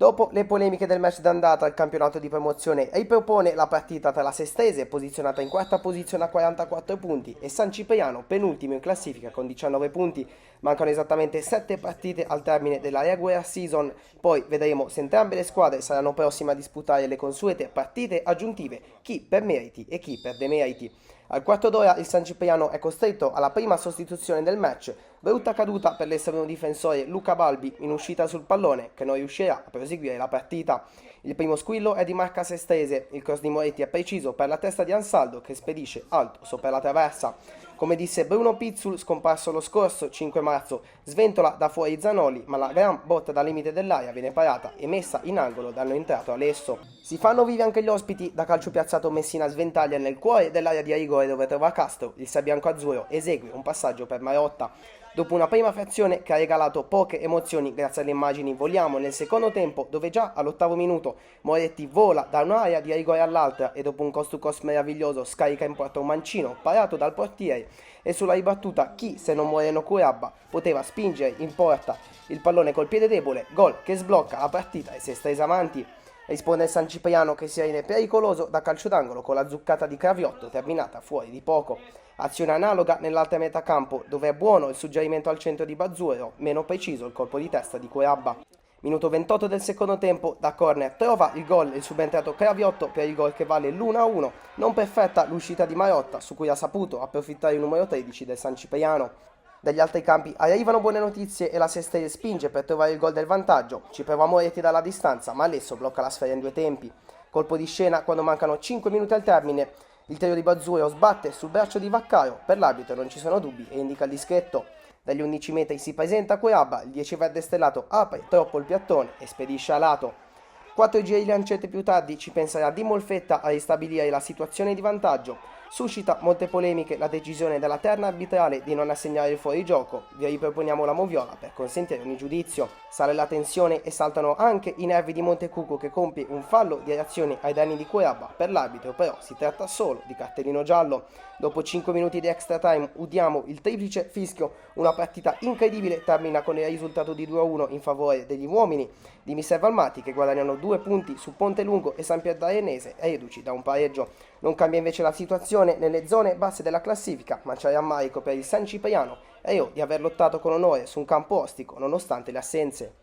Dopo le polemiche del match d'andata al campionato di promozione, ripropone la partita tra la Sestese, posizionata in quarta posizione a 44 punti, e San Cipriano, penultimo in classifica con 19 punti. Mancano esattamente 7 partite al termine della regular season, poi vedremo se entrambe le squadre saranno prossime a disputare le consuete partite aggiuntive, chi per meriti e chi per demeriti. Al quarto d'ora il San Cipriano è costretto alla prima sostituzione del match, brutta caduta per l'esterno difensore Luca Balbi in uscita sul pallone che non riuscirà a proseguire la partita. Il primo squillo è di Marca Sestese, il cross di Moretti è preciso per la testa di Ansaldo che spedisce alto sopra la traversa. Come disse Bruno Pizzul, scomparso lo scorso 5 marzo, sventola da fuori Zanoli, ma la gran botta dal limite dell'area viene parata e messa in angolo dal non entrato Alesso. Si fanno vivi anche gli ospiti, da calcio piazzato Messina sventaglia nel cuore dell'area di rigore dove trova Castro, il Sabbianco-Azzurro esegue un passaggio per Marotta. Dopo una prima frazione che ha regalato poche emozioni grazie alle immagini, voliamo nel secondo tempo dove già all'ottavo minuto Moretti vola da un'area di rigore all'altra e dopo un cost to cost meraviglioso scarica in porta un mancino parato dal portiere e sulla ribattuta chi se non Moreno Curabba poteva spingere in porta il pallone col piede debole, gol che sblocca la partita e si è stesa avanti. Risponde il San Cipriano che si rende pericoloso da calcio d'angolo con la zuccata di Craviotto terminata fuori di poco. Azione analoga nell'altra metà campo dove è buono il suggerimento al centro di Bazzuero, meno preciso il colpo di testa di Curabba. Minuto 28 del secondo tempo, da corner trova il gol il subentrato Craviotto per il gol che vale l'1-1, non perfetta l'uscita di Marotta su cui ha saputo approfittare il numero 13 del San Cipriano. Dagli altri campi arrivano buone notizie e la Sestese spinge per trovare il gol del vantaggio, ci prova Moretti dalla distanza ma Alesso blocca la sfera in due tempi. Colpo di scena quando mancano 5 minuti al termine, il tiro di Bazzuero sbatte sul braccio di Vaccaro, per l'arbitro non ci sono dubbi e indica il dischetto. Dagli 11 metri si presenta Curabba, il 10 verde stellato apre troppo il piattone e spedisce a lato. 4 giri lancette più tardi ci penserà Di Molfetta a ristabilire la situazione di vantaggio. Suscita molte polemiche la decisione della terna arbitrale di non assegnare il fuorigioco. Vi riproponiamo la moviola per consentire ogni giudizio. Sale la tensione e saltano anche i nervi di Montecucco che compie un fallo di reazione ai danni di Curabba. Per l'arbitro però si tratta solo di cartellino giallo. Dopo 5 minuti di extra time udiamo il triplice fischio. Una partita incredibile termina con il risultato di 2-1 in favore degli uomini di Mister Valmati che guadagnano 2 punti su Ponte Lungo e San Pierdarenese reduci da un pareggio. Non cambia invece la situazione nelle zone basse della classifica, ma c'è rammarico per il San Cipriano e io di aver lottato con onore su un campo ostico nonostante le assenze.